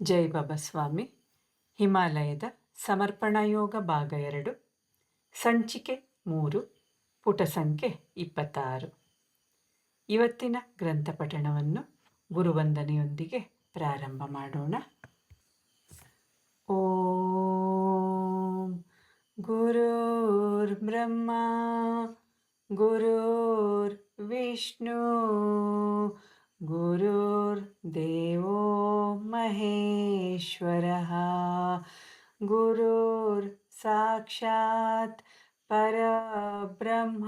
ಜೈ ಬಾಬಾ ಸ್ವಾಮಿ. ಹಿಮಾಲಯದ ಸಮರ್ಪಣಾ ಯೋಗ ಭಾಗ 2, ಸಂಚಿಕೆ 3, ಪುಟ ಸಂಖ್ಯೆ 26. ಇವತ್ತಿನ ಗ್ರಂಥ ಪಠಣವನ್ನು ಗುರುವಂದನೆಯೊಂದಿಗೆ ಪ್ರಾರಂಭ ಮಾಡೋಣ. ಓಂ ಗುರುರ್ ಬ್ರಹ್ಮ ಗುರುರ್ ವಿಷ್ಣು ಗುರುರ್ದೇವೋ ಮಹೇಶ್ವರಃ ಗುರುರ್ ಸಾಕ್ಷಾತ್ ಪರಬ್ರಹ್ಮ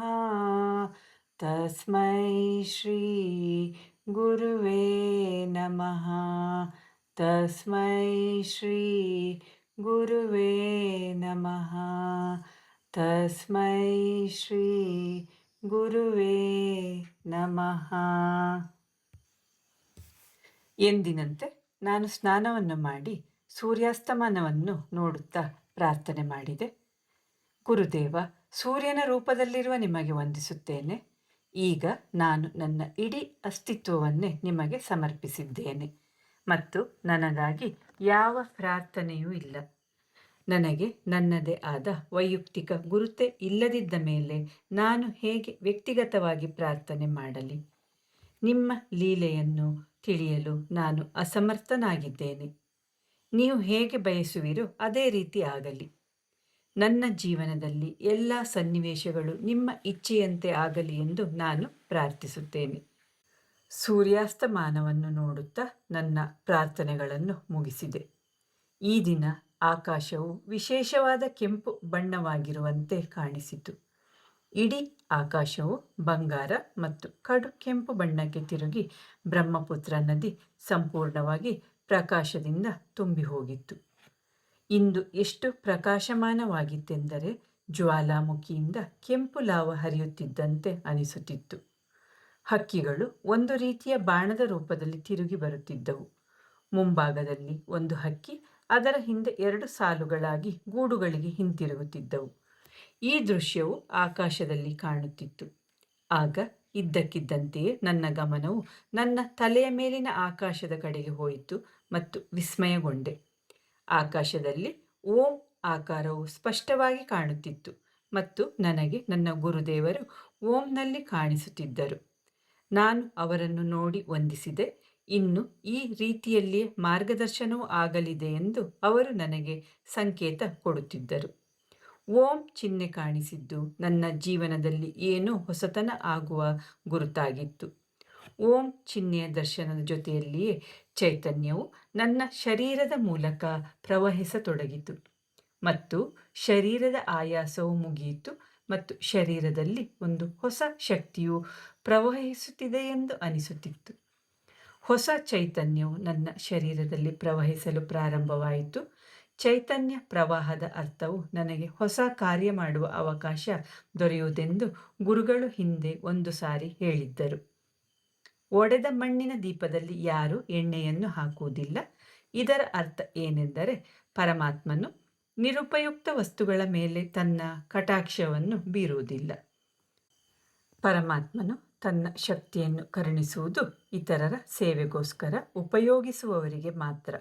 ತಸ್ಮೈ ಶ್ರೀ ಗುರುವೇ ನಮಃ. ತಸ್ಮೈ ಶ್ರೀ ಗುರುವೇ ನಮಃ. ತಸ್ಮೈ ಶ್ರೀ ಗುರುವೇ ನಮಃ. ಎಂದಿನಂತೆ ನಾನು ಸ್ನಾನವನ್ನು ಮಾಡಿ ಸೂರ್ಯಾಸ್ತಮಾನವನ್ನು ನೋಡುತ್ತಾ ಪ್ರಾರ್ಥನೆ ಮಾಡಿದೆ. ಗುರುದೇವ, ಸೂರ್ಯನ ರೂಪದಲ್ಲಿರುವ ನಿಮಗೆ ವಂದಿಸುತ್ತೇನೆ. ಈಗ ನಾನು ನನ್ನ ಇಡೀ ಅಸ್ತಿತ್ವವನ್ನೇ ನಿಮಗೆ ಸಮರ್ಪಿಸಿದ್ದೇನೆ ಮತ್ತು ನನಗಾಗಿ ಯಾವ ಪ್ರಾರ್ಥನೆಯೂ ಇಲ್ಲ. ನನಗೆ ನನ್ನದೇ ಆದ ವೈಯಕ್ತಿಕ ಗುರುತೇ ಇಲ್ಲದಿದ್ದ ಮೇಲೆ ನಾನು ಹೇಗೆ ವ್ಯಕ್ತಿಗತವಾಗಿ ಪ್ರಾರ್ಥನೆ ಮಾಡಲಿ? ನಿಮ್ಮ ಲೀಲೆಯನ್ನು ತಿಳಿಯಲು ನಾನು ಅಸಮರ್ಥನಾಗಿದ್ದೇನೆ. ನೀವು ಹೇಗೆ ಬಯಸುವಿರೋ ಅದೇ ರೀತಿ ಆಗಲಿ. ನನ್ನ ಜೀವನದಲ್ಲಿ ಎಲ್ಲ ಸನ್ನಿವೇಶಗಳು ನಿಮ್ಮ ಇಚ್ಛೆಯಂತೆ ಆಗಲಿ ಎಂದು ನಾನು ಪ್ರಾರ್ಥಿಸುತ್ತೇನೆ. ಸೂರ್ಯಾಸ್ತಮಾನವನ್ನು ನೋಡುತ್ತಾ ನನ್ನ ಪ್ರಾರ್ಥನೆಗಳನ್ನು ಮುಗಿಸಿದೆ. ಈ ದಿನ ಆಕಾಶವು ವಿಶೇಷವಾದ ಕೆಂಪು ಬಣ್ಣವಾಗಿರುವಂತೆ ಕಾಣಿಸಿತು. ಇಡೀ ಆಕಾಶವು ಬಂಗಾರ ಮತ್ತು ಕಡು ಕೆಂಪು ಬಣ್ಣಕ್ಕೆ ತಿರುಗಿ ಬ್ರಹ್ಮಪುತ್ರ ನದಿ ಸಂಪೂರ್ಣವಾಗಿ ಪ್ರಕಾಶದಿಂದ ತುಂಬಿ ಹೋಗಿತ್ತು. ಇಂದು ಎಷ್ಟು ಪ್ರಕಾಶಮಾನವಾಗಿತ್ತೆಂದರೆ ಜ್ವಾಲಾಮುಖಿಯಿಂದ ಕೆಂಪು ಲಾವ ಹರಿಯುತ್ತಿದ್ದಂತೆ ಅನಿಸುತ್ತಿತ್ತು. ಹಕ್ಕಿಗಳು ಒಂದು ರೀತಿಯ ಬಾಣದ ರೂಪದಲ್ಲಿ ತಿರುಗಿ ಬರುತ್ತಿದ್ದವು. ಮುಂಭಾಗದಲ್ಲಿ ಒಂದು ಹಕ್ಕಿ, ಅದರ ಹಿಂದೆ 2 ಸಾಲುಗಳಾಗಿ ಗೂಡುಗಳಿಗೆ ಹಿಂತಿರುಗುತ್ತಿದ್ದವು. ಈ ದೃಶ್ಯವು ಆಕಾಶದಲ್ಲಿ ಕಾಣುತ್ತಿತ್ತು. ಆಗ ಇದ್ದಕ್ಕಿದ್ದಂತೆಯೇ ನನ್ನ ಗಮನವು ನನ್ನ ತಲೆಯ ಮೇಲಿನ ಆಕಾಶದ ಕಡೆಗೆ ಹೋಯಿತು ಮತ್ತು ವಿಸ್ಮಯಗೊಂಡೆ. ಆಕಾಶದಲ್ಲಿ ಓಂ ಆಕಾರವು ಸ್ಪಷ್ಟವಾಗಿ ಕಾಣುತ್ತಿತ್ತು ಮತ್ತು ನನಗೆ ನನ್ನ ಗುರುದೇವರು ಓಂನಲ್ಲಿ ಕಾಣಿಸುತ್ತಿದ್ದರು. ನಾನು ಅವರನ್ನು ನೋಡಿ ವಂದಿಸಿದೆ. ಇನ್ನು ಈ ರೀತಿಯಲ್ಲಿಯೇ ಮಾರ್ಗದರ್ಶನವೂ ಆಗಲಿದೆ ಎಂದು ಅವರು ನನಗೆ ಸಂಕೇತ ಕೊಡುತ್ತಿದ್ದರು. ಓಂ ಚಿಹ್ನೆ ಕಾಣಿಸಿದ್ದು ನನ್ನ ಜೀವನದಲ್ಲಿ ಏನೋ ಹೊಸತನ ಆಗುವ ಗುರುತಾಗಿತ್ತು. ಓಂ ಚಿಹ್ನೆಯ ದರ್ಶನದ ಜೊತೆಯಲ್ಲಿಯೇ ಚೈತನ್ಯವು ನನ್ನ ಶರೀರದ ಮೂಲಕ ಪ್ರವಹಿಸತೊಡಗಿತು ಮತ್ತು ಶರೀರದ ಆಯಾಸವು ಮುಗಿಯಿತು ಮತ್ತು ಶರೀರದಲ್ಲಿ ಒಂದು ಹೊಸ ಶಕ್ತಿಯು ಪ್ರವಹಿಸುತ್ತಿದೆ ಎಂದು ಅನಿಸುತ್ತಿತ್ತು. ಹೊಸ ಚೈತನ್ಯವು ನನ್ನ ಶರೀರದಲ್ಲಿ ಪ್ರವಹಿಸಲು ಪ್ರಾರಂಭವಾಯಿತು. ಚೈತನ್ಯ ಪ್ರವಾಹದ ಅರ್ಥವು ನನಗೆ ಹೊಸ ಕಾರ್ಯ ಮಾಡುವ ಅವಕಾಶ ದೊರೆಯುವುದೆಂದು ಗುರುಗಳು ಹಿಂದೆ ಒಂದು ಸಾರಿ ಹೇಳಿದ್ದರು. ಒಡೆದ ಮಣ್ಣಿನ ದೀಪದಲ್ಲಿ ಯಾರೂ ಎಣ್ಣೆಯನ್ನು ಹಾಕುವುದಿಲ್ಲ. ಇದರ ಅರ್ಥ ಏನೆಂದರೆ ಪರಮಾತ್ಮನು ನಿರುಪಯುಕ್ತ ವಸ್ತುಗಳ ಮೇಲೆ ತನ್ನ ಕಟಾಕ್ಷವನ್ನು ಬೀರುವುದಿಲ್ಲ. ಪರಮಾತ್ಮನು ತನ್ನ ಶಕ್ತಿಯನ್ನು ಕರುಣಿಸುವುದು ಇತರರ ಸೇವೆಗೋಸ್ಕರ ಉಪಯೋಗಿಸುವವರಿಗೆ ಮಾತ್ರ.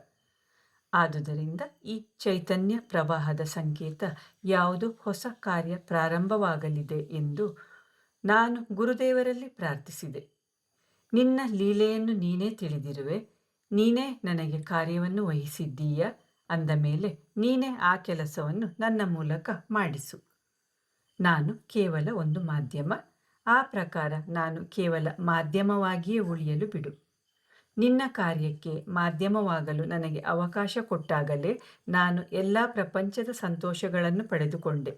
ಆದುದರಿಂದ ಈ ಚೈತನ್ಯ ಪ್ರವಾಹದ ಸಂಕೇತ ಯಾವುದೋ ಹೊಸ ಕಾರ್ಯ ಪ್ರಾರಂಭವಾಗಲಿದೆ ಎಂದು ನಾನು ಗುರುದೇವರಲ್ಲಿ ಪ್ರಾರ್ಥಿಸಿದೆ. ನಿನ್ನ ಲೀಲೆಯನ್ನು ನೀನೇ ತಿಳಿದಿರುವೆ. ನೀನೇ ನನಗೆ ಕಾರ್ಯವನ್ನು ವಹಿಸಿದ್ದೀಯ ಅಂದ ಮೇಲೆ ನೀನೇ ಆ ಕೆಲಸವನ್ನು ನನ್ನ ಮೂಲಕ ಮಾಡಿಸು. ನಾನು ಕೇವಲ ಒಂದು ಮಾಧ್ಯಮ. ಆ ಪ್ರಕಾರ ನಾನು ಕೇವಲ ಮಾಧ್ಯಮವಾಗಿಯೇ ಉಳಿಯಲು ಬಿಡು. ನಿನ್ನ ಕಾರ್ಯಕ್ಕೆ ಮಾಧ್ಯಮವಾಗಲು ನನಗೆ ಅವಕಾಶ ಕೊಟ್ಟಾಗಲೇ ನಾನು ಎಲ್ಲ ಪ್ರಪಂಚದ ಸಂತೋಷಗಳನ್ನು ಪಡೆದುಕೊಂಡೆ.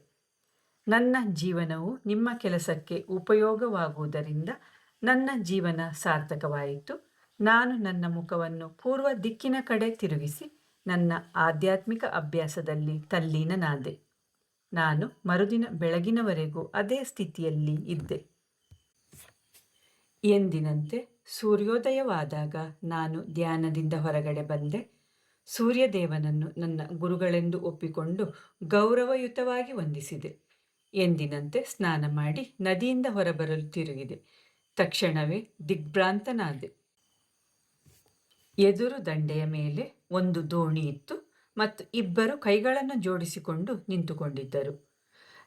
ನನ್ನ ಜೀವನವು ನಿಮ್ಮ ಕೆಲಸಕ್ಕೆ ಉಪಯೋಗವಾಗುವುದರಿಂದ ನನ್ನ ಜೀವನ ಸಾರ್ಥಕವಾಯಿತು. ನಾನು ನನ್ನ ಮುಖವನ್ನು ಪೂರ್ವ ದಿಕ್ಕಿನ ಕಡೆ ತಿರುಗಿಸಿ ನನ್ನ ಆಧ್ಯಾತ್ಮಿಕ ಅಭ್ಯಾಸದಲ್ಲಿ ತಲ್ಲೀನನಾದೆ. ನಾನು ಮರುದಿನ ಬೆಳಗಿನವರೆಗೂ ಅದೇ ಸ್ಥಿತಿಯಲ್ಲಿ ಇದ್ದೆ. ಎಂದಿನಂತೆ ಸೂರ್ಯೋದಯವಾದಾಗ ನಾನು ಧ್ಯಾನದಿಂದ ಹೊರಗಡೆ ಬಂದೆ. ಸೂರ್ಯದೇವನನ್ನು ನನ್ನ ಗುರುಗಳೆಂದು ಒಪ್ಪಿಕೊಂಡು ಗೌರವಯುತವಾಗಿ ವಂದಿಸಿದೆ. ಎಂದಿನಂತೆ ಸ್ನಾನ ಮಾಡಿ ನದಿಯಿಂದ ಹೊರಬರಲು ತಿರುಗಿದೆ. ತಕ್ಷಣವೇ ದಿಗ್ಭ್ರಾಂತನಾದೆ. ಎದುರು ದಂಡೆಯ ಮೇಲೆ ಒಂದು ದೋಣಿ ಇತ್ತು ಮತ್ತು ಇಬ್ಬರು ಕೈಗಳನ್ನು ಜೋಡಿಸಿಕೊಂಡು ನಿಂತುಕೊಂಡಿದ್ದರು.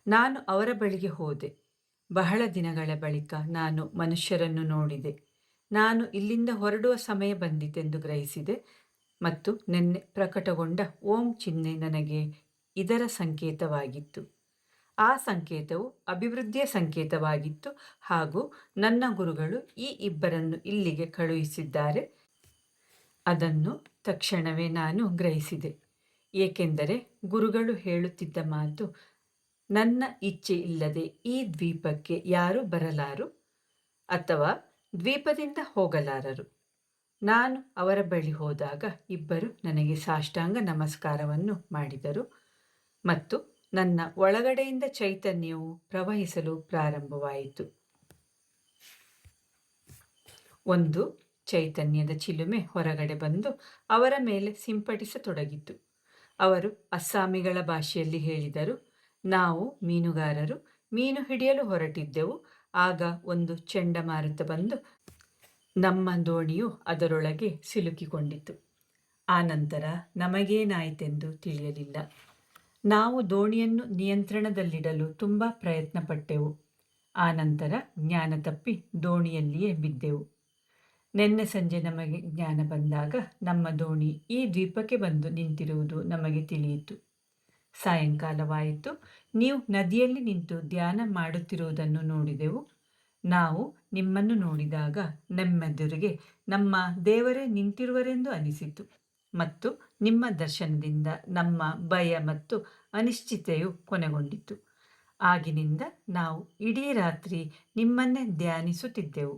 ನಾನು ಅವರ ಬಳಿಗೆ ಹೋದೆ. ಬಹಳ ದಿನಗಳ ಬಳಿಕ ನಾನು ಮನುಷ್ಯರನ್ನು ನೋಡಿದೆ. ನಾನು ಇಲ್ಲಿಂದ ಹೊರಡುವ ಸಮಯ ಬಂದಿತೆಂದು ಗ್ರಹಿಸಿದೆ ಮತ್ತು ನಿನ್ನೆ ಪ್ರಕಟಗೊಂಡ ಓಂ ಚಿಹ್ನೆ ನನಗೆ ಇದರ ಸಂಕೇತವಾಗಿತ್ತು. ಆ ಸಂಕೇತವು ಅಭಿವೃದ್ಧಿಯ ಸಂಕೇತವಾಗಿತ್ತು ಹಾಗೂ ನನ್ನ ಗುರುಗಳು ಈ ಇಬ್ಬರನ್ನು ಇಲ್ಲಿಗೆ ಕಳುಹಿಸಿದ್ದಾರೆ. ಅದನ್ನು ತಕ್ಷಣವೇ ನಾನು ಗ್ರಹಿಸಿದೆ, ಏಕೆಂದರೆ ಗುರುಗಳು ಹೇಳುತ್ತಿದ್ದ ಮಾತು, ನನ್ನ ಇಚ್ಛೆ ಇಲ್ಲದೆ ಈ ದ್ವೀಪಕ್ಕೆ ಯಾರೂ ಬರಲಾರು ಅಥವಾ ದ್ವೀಪದಿಂದ ಹೋಗಲಾರರು. ನಾನು ಅವರ ಬಳಿ ಹೋದಾಗ ಇಬ್ಬರು ನನಗೆ ಸಾಷ್ಟಾಂಗ ನಮಸ್ಕಾರವನ್ನು ಮಾಡಿದರು ಮತ್ತು ನನ್ನ ಒಳಗಡೆಯಿಂದ ಚೈತನ್ಯವು ಪ್ರವಹಿಸಲು ಪ್ರಾರಂಭವಾಯಿತು. ಒಂದು ಚೈತನ್ಯದ ಚಿಲುಮೆ ಹೊರಗಡೆ ಬಂದು ಅವರ ಮೇಲೆ ಸಿಂಪಡಿಸತೊಡಗಿತು. ಅವರು ಅಸ್ಸಾಮಿಗಳ ಭಾಷೆಯಲ್ಲಿ ಹೇಳಿದರು, ನಾವು ಮೀನುಗಾರರು ಮೀನು ಹಿಡಿಯಲು ಹೊರಟಿದ್ದೆವು. ಆಗ ಒಂದು ಚಂಡಮಾರುತ ಬಂದು ನಮ್ಮ ದೋಣಿಯು ಅದರೊಳಗೆ ಸಿಲುಕಿಕೊಂಡಿತು. ಆನಂತರ ನಮಗೇನಾಯಿತೆಂದು ತಿಳಿಯಲಿಲ್ಲ. ನಾವು ದೋಣಿಯನ್ನು ನಿಯಂತ್ರಣದಲ್ಲಿಡಲು ತುಂಬ ಪ್ರಯತ್ನಪಟ್ಟೆವು. ಆನಂತರ ಜ್ಞಾನ ತಪ್ಪಿ ದೋಣಿಯಲ್ಲಿಯೇ ಬಿದ್ದೆವು. ನಿನ್ನೆ ಸಂಜೆ ನಮಗೆ ಜ್ಞಾನ ಬಂದಾಗ ನಮ್ಮ ದೋಣಿ ಈ ದ್ವೀಪಕ್ಕೆ ಬಂದು ನಿಂತಿರುವುದು ನಮಗೆ ತಿಳಿಯಿತು. ಸಾಯಂಕಾಲವಾಯಿತು. ನೀವು ನದಿಯಲ್ಲಿ ನಿಂತು ಧ್ಯಾನ ಮಾಡುತ್ತಿರುವುದನ್ನು ನೋಡಿದೆವು. ನಾವು ನಿಮ್ಮನ್ನು ನೋಡಿದಾಗ ನಮ್ಮೆದುರಿಗೆ ನಮ್ಮ ದೇವರೇ ನಿಂತಿರುವರೆಂದು ಅನಿಸಿತು ಮತ್ತು ನಿಮ್ಮ ದರ್ಶನದಿಂದ ನಮ್ಮ ಭಯ ಮತ್ತು ಅನಿಶ್ಚಿತೆಯು ಕೊನೆಗೊಂಡಿತು. ಆಗಿನಿಂದ ನಾವು ಇಡೀ ರಾತ್ರಿ ನಿಮ್ಮನ್ನೇ ಧ್ಯಾನಿಸುತ್ತಿದ್ದೆವು.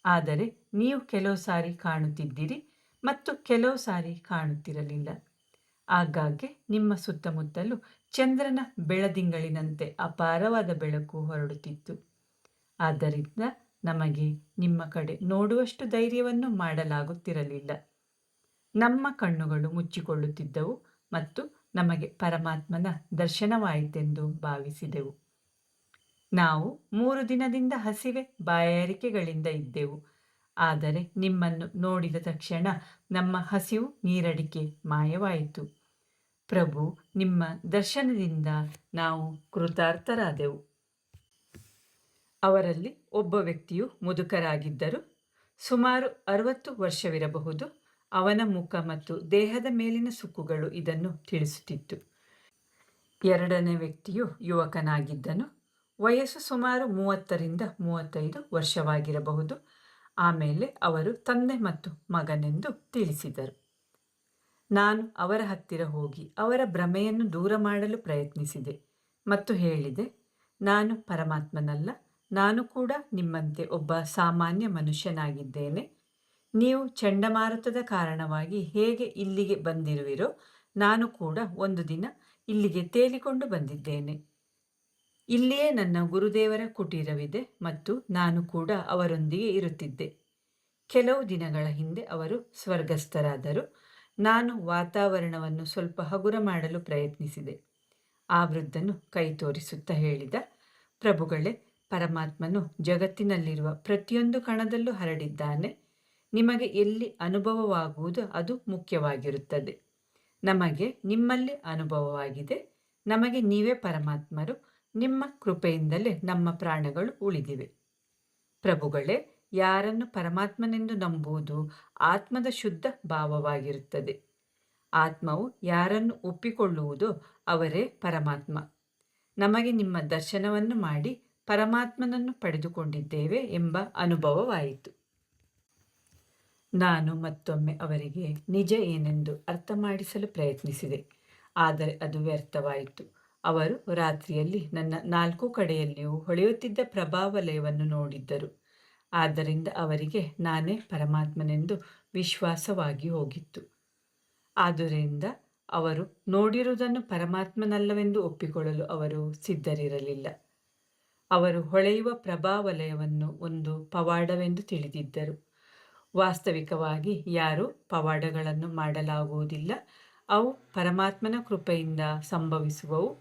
ಆದರೆ ನೀವು ಕೆಲವು ಸಾರಿ ಕಾಣುತ್ತಿದ್ದಿರಿ ಮತ್ತು ಕೆಲವು ಸಾರಿ ಕಾಣುತ್ತಿರಲಿಲ್ಲ. ಆಗಾಗ್ಗೆ ನಿಮ್ಮ ಸುತ್ತಮುತ್ತಲೂ ಚಂದ್ರನ ಬೆಳದಿಂಗಳಿನಂತೆ ಅಪಾರವಾದ ಬೆಳಕು ಹೊರಡುತ್ತಿತ್ತು. ಆದ್ದರಿಂದ ನಮಗೆ ನಿಮ್ಮ ಕಡೆ ನೋಡುವಷ್ಟು ಧೈರ್ಯವನ್ನು ಮಾಡಲಾಗುತ್ತಿರಲಿಲ್ಲ. ನಮ್ಮ ಕಣ್ಣುಗಳು ಮುಚ್ಚಿಕೊಳ್ಳುತ್ತಿದ್ದವು ಮತ್ತು ನಮಗೆ ಪರಮಾತ್ಮನ ದರ್ಶನವಾಯಿತೆಂದು ಭಾವಿಸಿದೆವು. ನಾವು 3 ದಿನದಿಂದ ಹಸಿವೆ ಬಾಯಾರಿಕೆಗಳಿಂದ ಇದ್ದೆವು. ಆದರೆ ನಿಮ್ಮನ್ನು ನೋಡಿದ ತಕ್ಷಣ ನಮ್ಮ ಹಸಿವು ನೀರಡಿಕೆ ಮಾಯವಾಯಿತು. ಪ್ರಭು, ನಿಮ್ಮ ದರ್ಶನದಿಂದ ನಾವು ಕೃತಾರ್ಥರಾದೆವು. ಅವರಲ್ಲಿ ಒಬ್ಬ ವ್ಯಕ್ತಿಯು ಮುದುಕರಾಗಿದ್ದರು. ಸುಮಾರು 60 ವರ್ಷವಿರಬಹುದು. ಅವನ ಮುಖ ಮತ್ತು ದೇಹದ ಮೇಲಿನ ಸುಕ್ಕುಗಳು ಇದನ್ನು ತಿಳಿಸುತ್ತಿತ್ತು. ಎರಡನೇ ವ್ಯಕ್ತಿಯು ಯುವಕನಾಗಿದ್ದನು. ವಯಸ್ಸು ಸುಮಾರು 30ರಿಂದ 35 ವರ್ಷವಾಗಿರಬಹುದು. ಆಮೇಲೆ ಅವರು ತಂದೆ ಮತ್ತು ಮಗನೆಂದು ತಿಳಿಸಿದರು. ನಾನು ಅವರ ಹತ್ತಿರ ಹೋಗಿ ಅವರ ಭ್ರಮೆಯನ್ನು ದೂರ ಮಾಡಲು ಪ್ರಯತ್ನಿಸಿದೆ ಮತ್ತು ಹೇಳಿದೆ, ನಾನು ಪರಮಾತ್ಮನಲ್ಲ, ನಾನು ಕೂಡ ನಿಮ್ಮಂತೆ ಒಬ್ಬ ಸಾಮಾನ್ಯ ಮನುಷ್ಯನಾಗಿದ್ದೇನೆ. ನೀವು ಚಂಡಮಾರುತದ ಕಾರಣವಾಗಿ ಹೇಗೆ ಇಲ್ಲಿಗೆ ಬಂದಿರುವಿರೋ, ನಾನು ಕೂಡ ಒಂದು ದಿನ ಇಲ್ಲಿಗೆ ತೇಲಿಕೊಂಡು ಬಂದಿದ್ದೇನೆ. ಇಲ್ಲಿಯೇ ನನ್ನ ಗುರುದೇವರ ಕುಟೀರವಿದೆ ಮತ್ತು ನಾನು ಕೂಡ ಅವರೊಂದಿಗೆ ಇರುತ್ತಿದ್ದೆ. ಕೆಲವು ದಿನಗಳ ಹಿಂದೆ ಅವರು ಸ್ವರ್ಗಸ್ಥರಾದರು. ನಾನು ವಾತಾವರಣವನ್ನು ಸ್ವಲ್ಪ ಹಗುರ ಮಾಡಲು ಪ್ರಯತ್ನಿಸಿದೆ. ಆ ವೃದ್ಧನು ಕೈ ತೋರಿಸುತ್ತಾ ಹೇಳಿದ, ಪ್ರಭುಗಳೇ, ಪರಮಾತ್ಮನು ಜಗತ್ತಿನಲ್ಲಿರುವ ಪ್ರತಿಯೊಂದು ಕಣದಲ್ಲೂ ಹರಡಿದ್ದಾನೆ. ನಿಮಗೆ ಎಲ್ಲಿ ಅನುಭವವಾಗುವುದು ಅದು ಮುಖ್ಯವಾಗಿರುತ್ತದೆ. ನಮಗೆ ನಿಮ್ಮಲ್ಲಿ ಅನುಭವವಾಗಿದೆ. ನಮಗೆ ನೀವೇ ಪರಮಾತ್ಮರು. ನಿಮ್ಮ ಕೃಪೆಯಿಂದಲೇ ನಮ್ಮ ಪ್ರಾಣಗಳು ಉಳಿದಿವೆ. ಪ್ರಭುಗಳೇ, ಯಾರನ್ನು ಪರಮಾತ್ಮನೆಂದು ನಂಬುವುದು ಆತ್ಮದ ಶುದ್ಧ ಭಾವವಾಗಿರುತ್ತದೆ. ಆತ್ಮವು ಯಾರನ್ನು ಒಪ್ಪಿಕೊಳ್ಳುವುದೋ ಅವರೇ ಪರಮಾತ್ಮ. ನಮಗೆ ನಿಮ್ಮ ದರ್ಶನವನ್ನು ಮಾಡಿ ಪರಮಾತ್ಮನನ್ನು ಪಡೆದುಕೊಂಡಿದ್ದೇವೆ ಎಂಬ ಅನುಭವವಾಯಿತು. ನಾನು ಮತ್ತೊಮ್ಮೆ ಅವರಿಗೆ ನಿಜ ಏನೆಂದು ಅರ್ಥ ಮಾಡಿಸಲು ಪ್ರಯತ್ನಿಸಿದೆ, ಆದರೆ ಅದು ವ್ಯರ್ಥವಾಯಿತು. ಅವರು ರಾತ್ರಿಯಲ್ಲಿ ನನ್ನ 4 ಕಡೆಯಲ್ಲಿಯೂ ಹೊಳೆಯುತ್ತಿದ್ದ ಪ್ರಭಾವಲಯವನ್ನು ನೋಡಿದ್ದರು. ಆದ್ದರಿಂದ ಅವರಿಗೆ ನಾನೇ ಪರಮಾತ್ಮನೆಂದು ವಿಶ್ವಾಸವಾಗಿ ಹೋಗಿತ್ತು. ಆದ್ದರಿಂದ ಅವರು ನೋಡಿರುವುದನ್ನು ಪರಮಾತ್ಮನಲ್ಲವೆಂದು ಒಪ್ಪಿಕೊಳ್ಳಲು ಅವರು ಸಿದ್ಧರಿರಲಿಲ್ಲ. ಅವರು ಹೊಳೆಯುವ ಪ್ರಭಾವಲಯವನ್ನು ಒಂದು ಪವಾಡವೆಂದು ತಿಳಿದಿದ್ದರು. ವಾಸ್ತವಿಕವಾಗಿ ಯಾರೂ ಪವಾಡಗಳನ್ನು ಮಾಡಲಾಗುವುದಿಲ್ಲ. ಅವು ಪರಮಾತ್ಮನ ಕೃಪೆಯಿಂದ ಸಂಭವಿಸುವವು.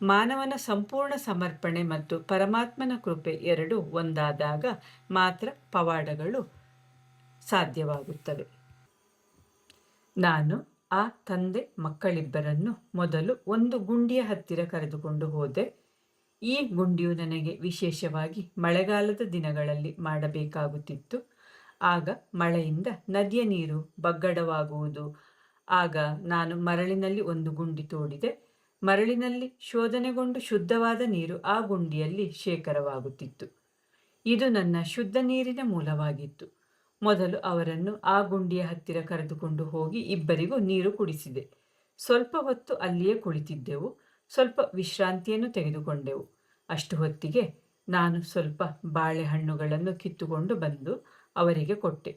ಮಾನವನ ಸಂಪೂರ್ಣ ಸಮರ್ಪಣೆ ಮತ್ತು ಪರಮಾತ್ಮನ ಕೃಪೆ ಎರಡೂ ಒಂದಾದಾಗ ಮಾತ್ರ ಪವಾಡಗಳು ಸಾಧ್ಯವಾಗುತ್ತವೆ. ನಾನು ಆ ತಂದೆ ಮಕ್ಕಳಿಬ್ಬರನ್ನು ಮೊದಲು ಒಂದು ಗುಂಡಿಯ ಹತ್ತಿರ ಕರೆದುಕೊಂಡು ಹೋದೆ. ಈ ಗುಂಡಿಯು ನನಗೆ ವಿಶೇಷವಾಗಿ ಮಳೆಗಾಲದ ದಿನಗಳಲ್ಲಿ ಮಾಡಬೇಕಾಗುತ್ತಿತ್ತು. ಆಗ ಮಳೆಯಿಂದ ನದಿಯ ನೀರು ಬಗ್ಗಡವಾಗುವುದು. ಆಗ ನಾನು ಮರಳಿನಲ್ಲಿ ಒಂದು ಗುಂಡಿ ತೋಡಿದೆ. ಮರಳಿನಲ್ಲಿ ಶೋಧನೆಗೊಂಡು ಶುದ್ಧವಾದ ನೀರು ಆ ಗುಂಡಿಯಲ್ಲಿ ಶೇಖರವಾಗುತ್ತಿತ್ತು. ಇದು ನನ್ನ ಶುದ್ಧ ನೀರಿನ ಮೂಲವಾಗಿತ್ತು. ಮೊದಲು ಅವರನ್ನು ಆ ಗುಂಡಿಯ ಹತ್ತಿರ ಕರೆದುಕೊಂಡು ಹೋಗಿ ಇಬ್ಬರಿಗೂ ನೀರು ಕುಡಿಸಿದೆ. ಸ್ವಲ್ಪ ಹೊತ್ತು ಅಲ್ಲಿಯೇ ಕುಳಿತಿದ್ದೆವು. ಸ್ವಲ್ಪ ವಿಶ್ರಾಂತಿಯನ್ನು ತೆಗೆದುಕೊಂಡೆವು. ಅಷ್ಟು ಹೊತ್ತಿಗೆ ನಾನು ಸ್ವಲ್ಪ ಬಾಳೆಹಣ್ಣುಗಳನ್ನು ಕಿತ್ತುಕೊಂಡು ಬಂದು ಅವರಿಗೆ ಕೊಟ್ಟೆ.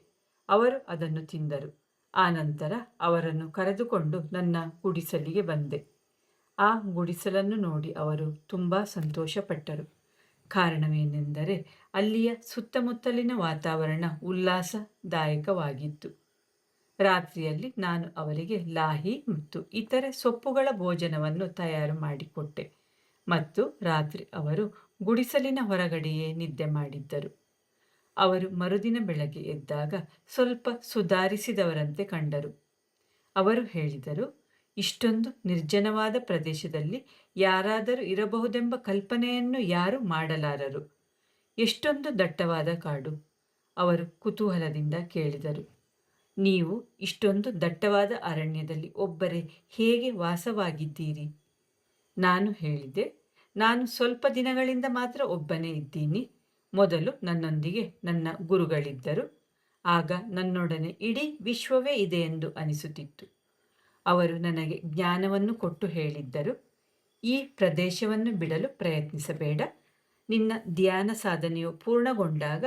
ಅವರು ಅದನ್ನು ತಿಂದರು. ಆನಂತರ ಅವರನ್ನು ಕರೆದುಕೊಂಡು ನನ್ನ ಗುಡಿಸಲಿಗೆ ಬಂದೆ. ಆ ಗುಡಿಸಲನ್ನು ನೋಡಿ ಅವರು ತುಂಬ ಸಂತೋಷಪಟ್ಟರು. ಕಾರಣವೇನೆಂದರೆ ಅಲ್ಲಿಯ ಸುತ್ತಮುತ್ತಲಿನ ವಾತಾವರಣ ಉಲ್ಲಾಸದಾಯಕವಾಗಿತ್ತು. ರಾತ್ರಿಯಲ್ಲಿ ನಾನು ಅವರಿಗೆ ಲಾಹಿ ಮತ್ತು ಇತರೆ ಸೊಪ್ಪುಗಳ ಭೋಜನವನ್ನು ತಯಾರು ಮಾಡಿಕೊಟ್ಟೆ ಮತ್ತು ರಾತ್ರಿ ಅವರು ಗುಡಿಸಲಿನ ಹೊರಗಡೆಯೇ ನಿದ್ದೆ ಮಾಡಿದ್ದರು. ಅವರು ಮರುದಿನ ಬೆಳಗ್ಗೆ ಎದ್ದಾಗ ಸ್ವಲ್ಪ ಸುಧಾರಿಸಿದವರಂತೆ ಕಂಡರು. ಅವರು ಹೇಳಿದರು, ಇಷ್ಟೊಂದು ನಿರ್ಜನವಾದ ಪ್ರದೇಶದಲ್ಲಿ ಯಾರಾದರೂ ಇರಬಹುದೆಂಬ ಕಲ್ಪನೆಯನ್ನು ಯಾರು ಮಾಡಲಾರರು. ಎಷ್ಟೊಂದು ದಟ್ಟವಾದ ಕಾಡು. ಅವರು ಕುತೂಹಲದಿಂದ ಕೇಳಿದರು, ನೀವು ಇಷ್ಟೊಂದು ದಟ್ಟವಾದ ಅರಣ್ಯದಲ್ಲಿ ಒಬ್ಬರೇ ಹೇಗೆ ವಾಸವಾಗಿದ್ದೀರಿ? ನಾನು ಹೇಳಿದೆ, ನಾನು ಸ್ವಲ್ಪ ದಿನಗಳಿಂದ ಮಾತ್ರ ಒಬ್ಬನೇ ಇದ್ದೀನಿ. ಮೊದಲು ನನ್ನೊಂದಿಗೆ ನನ್ನ ಗುರುಗಳಿದ್ದರು. ಆಗ ನನ್ನೊಡನೆ ಇಡೀ ವಿಶ್ವವೇ ಇದೆ ಎಂದು ಅನಿಸುತ್ತಿತ್ತು. ಅವರು ನನಗೆ ಜ್ಞಾನವನ್ನು ಕೊಟ್ಟು ಹೇಳಿದ್ದರು, ಈ ಪ್ರದೇಶವನ್ನು ಬಿಡಲು ಪ್ರಯತ್ನಿಸಬೇಡ. ನಿನ್ನ ಧ್ಯಾನ ಸಾಧನೆಯು ಪೂರ್ಣಗೊಂಡಾಗ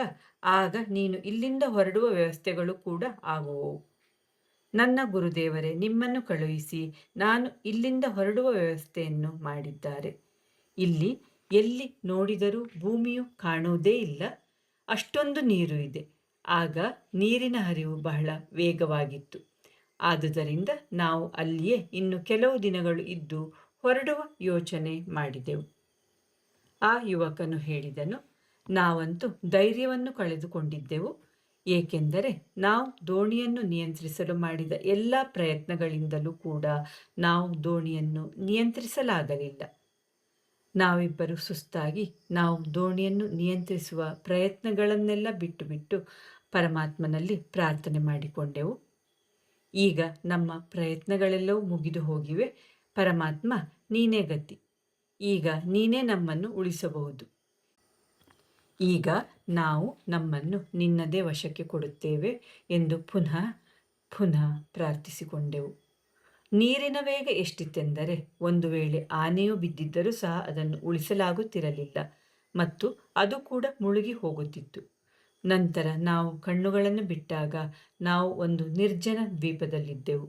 ಆಗ ನೀನು ಇಲ್ಲಿಂದ ಹೊರಡುವ ವ್ಯವಸ್ಥೆಗಳು ಕೂಡ ಆಗುವವು. ನನ್ನ ಗುರುದೇವರೇ ನಿಮ್ಮನ್ನು ಕಳುಹಿಸಿ ನಾನು ಇಲ್ಲಿಂದ ಹೊರಡುವ ವ್ಯವಸ್ಥೆಯನ್ನು ಮಾಡಿದ್ದಾರೆ. ಇಲ್ಲಿ ಎಲ್ಲಿ ನೋಡಿದರೂ ಭೂಮಿಯು ಕಾಣುವುದೇ ಇಲ್ಲ. ಅಷ್ಟೊಂದು ನೀರು ಇದೆ. ಆಗ ನೀರಿನ ಹರಿವು ಬಹಳ ವೇಗವಾಗಿತ್ತು. ಆದುದರಿಂದ ನಾವು ಅಲ್ಲಿಯೇ ಇನ್ನು ಕೆಲವು ದಿನಗಳು ಇದ್ದು ಹೊರಡುವ ಯೋಚನೆ ಮಾಡಿದೆವು. ಆ ಯುವಕನು ಹೇಳಿದನು, ನಾವಂತೂ ಧೈರ್ಯವನ್ನು ಕಳೆದುಕೊಂಡಿದ್ದೆವು. ಏಕೆಂದರೆ ನಾವು ದೋಣಿಯನ್ನು ನಿಯಂತ್ರಿಸಲು ಮಾಡಿದ ಎಲ್ಲ ಪ್ರಯತ್ನಗಳಿಂದಲೂ ಕೂಡ ನಾವು ದೋಣಿಯನ್ನು ನಿಯಂತ್ರಿಸಲಾಗಲಿಲ್ಲ. ನಾವಿಬ್ಬರು ಸುಸ್ತಾಗಿ ನಾವು ದೋಣಿಯನ್ನು ನಿಯಂತ್ರಿಸುವ ಪ್ರಯತ್ನಗಳನ್ನೆಲ್ಲ ಬಿಟ್ಟು ಬಿಟ್ಟು ಪರಮಾತ್ಮನಲ್ಲಿ ಪ್ರಾರ್ಥನೆ ಮಾಡಿಕೊಂಡೆವು. ಈಗ ನಮ್ಮ ಪ್ರಯತ್ನಗಳೆಲ್ಲವೂ ಮುಗಿದು ಹೋಗಿವೆ. ಪರಮಾತ್ಮ, ನೀನೇ ಗತಿ. ಈಗ ನೀನೇ ನಮ್ಮನ್ನು ಉಳಿಸಬಹುದು. ಈಗ ನಾವು ನಮ್ಮನ್ನು ನಿನ್ನದೇ ವಶಕ್ಕೆ ಕೊಡುತ್ತೇವೆ ಎಂದು ಪುನಃ ಪುನಃ ಪ್ರಾರ್ಥಿಸಿಕೊಂಡೆವು. ನೀರಿನ ವೇಗ ಎಷ್ಟಿತ್ತೆಂದರೆ ಒಂದು ವೇಳೆ ಆನೆಯು ಬಿದ್ದಿದ್ದರೂ ಸಹ ಅದನ್ನು ಉಳಿಸಲಾಗುತ್ತಿರಲಿಲ್ಲ ಮತ್ತು ಅದು ಕೂಡ ಮುಳುಗಿ ಹೋಗುತ್ತಿತ್ತು. ನಂತರ ನಾವು ಕಣ್ಣುಗಳನ್ನು ಬಿಟ್ಟಾಗ ನಾವು ಒಂದು ನಿರ್ಜನ ದ್ವೀಪದಲ್ಲಿದ್ದೆವು.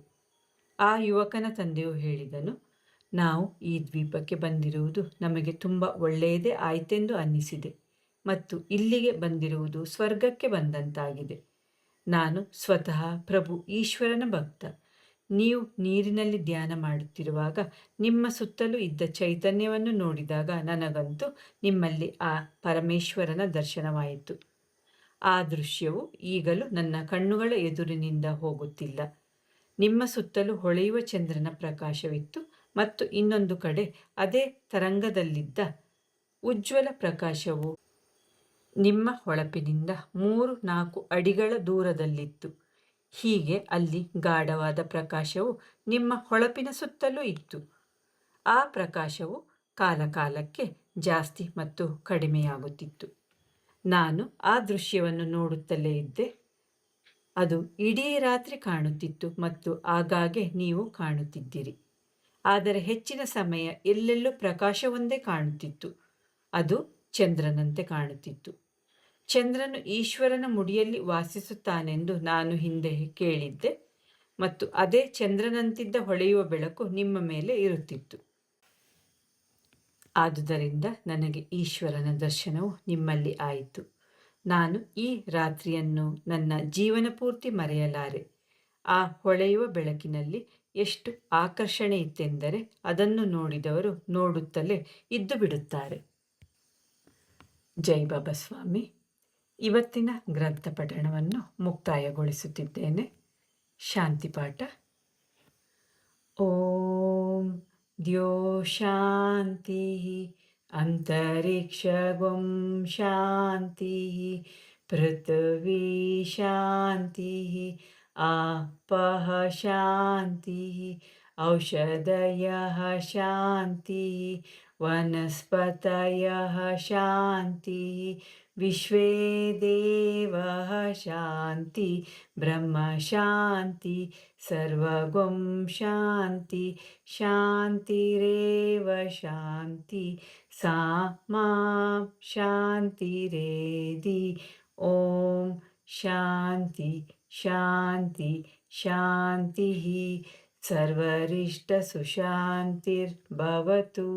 ಆ ಯುವಕನ ತಂದೆಯು ಹೇಳಿದನು, ನಾವು ಈ ದ್ವೀಪಕ್ಕೆ ಬಂದಿರುವುದು ನಮಗೆ ತುಂಬ ಒಳ್ಳೆಯದೇ ಆಯಿತೆಂದು ಅನ್ನಿಸಿದೆ ಮತ್ತು ಇಲ್ಲಿಗೆ ಬಂದಿರುವುದು ಸ್ವರ್ಗಕ್ಕೆ ಬಂದಂತಾಗಿದೆ. ನಾನು ಸ್ವತಃ ಪ್ರಭು ಈಶ್ವರನ ಭಕ್ತ. ನೀವು ನೀರಿನಲ್ಲಿ ಧ್ಯಾನ ಮಾಡುತ್ತಿರುವಾಗ ನಿಮ್ಮ ಸುತ್ತಲೂ ಇದ್ದ ಚೈತನ್ಯವನ್ನು ನೋಡಿದಾಗ ನನಗಂತೂ ನಿಮ್ಮಲ್ಲಿ ಆ ಪರಮೇಶ್ವರನ ದರ್ಶನವಾಯಿತು. ಆ ದೃಶ್ಯವು ಈಗಲೂ ನನ್ನ ಕಣ್ಣುಗಳ ಎದುರಿನಿಂದ ಹೋಗುತ್ತಿಲ್ಲ. ನಿಮ್ಮ ಸುತ್ತಲೂ ಹೊಳೆಯುವ ಚಂದ್ರನ ಪ್ರಕಾಶವಿತ್ತು ಮತ್ತು ಇನ್ನೊಂದು ಕಡೆ ಅದೇ ತರಂಗದಲ್ಲಿದ್ದ ಉಜ್ವಲ ಪ್ರಕಾಶವು ನಿಮ್ಮ ಹೊಳಪಿನಿಂದ 3-4 ಅಡಿಗಳ ದೂರದಲ್ಲಿತ್ತು. ಹೀಗೆ ಅಲ್ಲಿ ಗಾಢವಾದ ಪ್ರಕಾಶವು ನಿಮ್ಮ ಹೊಳಪಿನ ಸುತ್ತಲೂ ಇತ್ತು. ಆ ಪ್ರಕಾಶವು ಕಾಲಕಾಲಕ್ಕೆ ಜಾಸ್ತಿ ಮತ್ತು ಕಡಿಮೆಯಾಗುತ್ತಿತ್ತು. ನಾನು ಆ ದೃಶ್ಯವನ್ನು ನೋಡುತ್ತಲೇ ಇದ್ದೆ. ಅದು ಇಡೀ ರಾತ್ರಿ ಕಾಣುತ್ತಿತ್ತು ಮತ್ತು ಆಗಾಗ್ಗೆ ನೀವು ಕಾಣುತ್ತಿದ್ದಿರಿ. ಆದರೆ ಹೆಚ್ಚಿನ ಸಮಯ ಎಲ್ಲೆಲ್ಲೂ ಪ್ರಕಾಶವೊಂದೇ ಕಾಣುತ್ತಿತ್ತು. ಅದು ಚಂದ್ರನಂತೆ ಕಾಣುತ್ತಿತ್ತು. ಚಂದ್ರನು ಈಶ್ವರನ ಮುಡಿಯಲ್ಲಿ ವಾಸಿಸುತ್ತಾನೆಂದು ನಾನು ಹಿಂದೆ ಕೇಳಿದ್ದೆ ಮತ್ತು ಅದೇ ಚಂದ್ರನಂತಿದ್ದ ಹೊಳೆಯುವ ಬೆಳಕು ನಿಮ್ಮ ಮೇಲೆ ಇರುತ್ತಿತ್ತು. ಆದುದರಿಂದ ನನಗೆ ಈಶ್ವರನ ದರ್ಶನವು ನಿಮ್ಮಲ್ಲಿ ಆಯಿತು. ನಾನು ಈ ರಾತ್ರಿಯನ್ನು ನನ್ನ ಜೀವನ ಪೂರ್ತಿ ಮರೆಯಲಾರೆ. ಆ ಹೊಳೆಯುವ ಬೆಳಕಿನಲ್ಲಿ ಎಷ್ಟು ಆಕರ್ಷಣೆ ಇತ್ತೆಂದರೆ ಅದನ್ನು ನೋಡಿದವರು ನೋಡುತ್ತಲೇ ಇದ್ದು ಬಿಡುತ್ತಾರೆ. ಜೈ ಬಾಬಾ ಸ್ವಾಮಿ. ಇವತ್ತಿನ ಗ್ರಂಥ ಪಠಣವನ್ನು ಮುಕ್ತಾಯಗೊಳಿಸುತ್ತಿದ್ದೇನೆ. ಶಾಂತಿ ಪಾಠ. ॐ द्यो शान्तिः अन्तरिक्षगुं शान्तिः पृथिवी शान्तिः आपः शान्तिः औषधयः शान्तिः वनस्पतयः शान्तिः विश्वे देवः शान्ति ब्रह्मशान्ति सर्वगुं शान्ति शान्तिरेव शान्ति सा मा शान्तिरेधि ॐ शान्ति शान्ति शान्तिः सर्वरिष्टसुशान्तिर्भवतु।